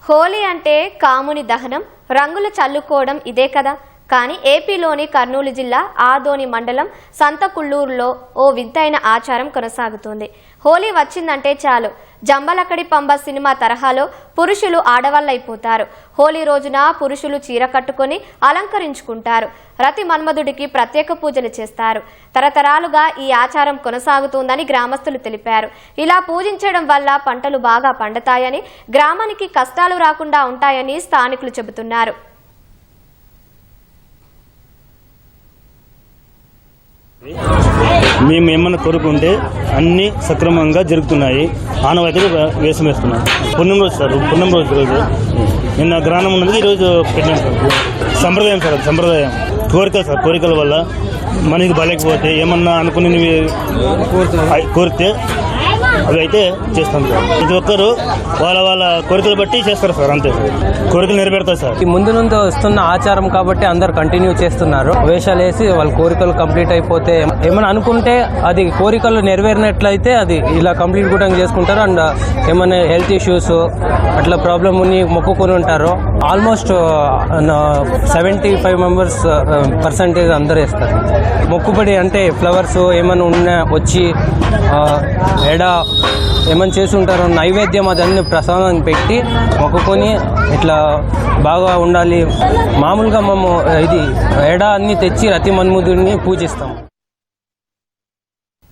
హోలీ అంటే కాముని దహనం, రంగులు చల్లుకోవడం ఇదే కదా. కానీ ఏపీలోని కర్నూలు జిల్లా ఆదోని మండలం సంతకుళ్ళూరులో ఓ వింతైన ఆచారం కొనసాగుతోంది. హోలీ వచ్చిందంటే చాలు జంబలకడి పంబ సినిమా తరహాలో పురుషులు ఆడవాళ్ళైపోతారు. హోలీ రోజున పురుషులు చీర కట్టుకొని అలంకరించుకుంటారు. రతి మన్మధుడికి ప్రత్యేక పూజలు చేస్తారు. తరతరాలుగా ఈ ఆచారం కొనసాగుతుందని గ్రామస్తులు తెలిపారు. ఇలా పూజించడం వల్ల పంటలు బాగా పండుతాయని, గ్రామానికి కష్టాలు రాకుండా ఉంటాయని స్థానికులు చెబుతున్నారు. మేము ఏమన్నా కోరుకుంటే అన్ని సక్రమంగా జరుగుతున్నాయి. ఆనవాయితీలు వేషం వేస్తున్నాం. పుణ్యం రోజు సార్, పుణ్యం రోజు నిన్న గ్రామం ఉన్నది, ఈరోజు పెట్టినాం సార్. సంప్రదాయం సార్, అది సంప్రదాయం. కోరికలు సార్, కోరికల వల్ల మనకి బాలేకపోతే ఏమన్నా అనుకుని కోరితే అవి అయితే చేస్తాం సార్. ప్రతి ఒక్కరు వాళ్ళ వాళ్ళ కోరికలు బట్టి చేస్తారు సార్, అంతే సార్. కోరికలు నెరవేరుతాయి సార్. ముందు నుండి వస్తున్న ఆచారం కాబట్టి అందరు కంటిన్యూ చేస్తున్నారు. వేషాలు వేసి వాళ్ళ కోరికలు కంప్లీట్ అయిపోతే ఏమైనా అనుకుంటే అది కోరికలు నెరవేరినట్లయితే అది ఇలా కంప్లీట్ కూడా చేసుకుంటారు. అండ్ ఏమైనా హెల్త్ ఇష్యూస్ అట్లా ప్రాబ్లమ్ ఉని మొక్కుకొని ఉంటారు. ఆల్మోస్ట్ 75% అందరు వేస్తారు. మొక్కుబడి అంటే ఫ్లవర్స్ ఏమైనా ఉన్నా వచ్చి ఎడ ఏమైనా చేసి ఉంటారో నైవేద్యం అదన్నీ ప్రసాదం పెట్టి మొక్కుకొని ఇట్లా బాగా ఉండాలి. మామూలుగా మేము ఇది ఎడ అన్ని తెచ్చి రతి మన్మధుడిని పూజిస్తాం.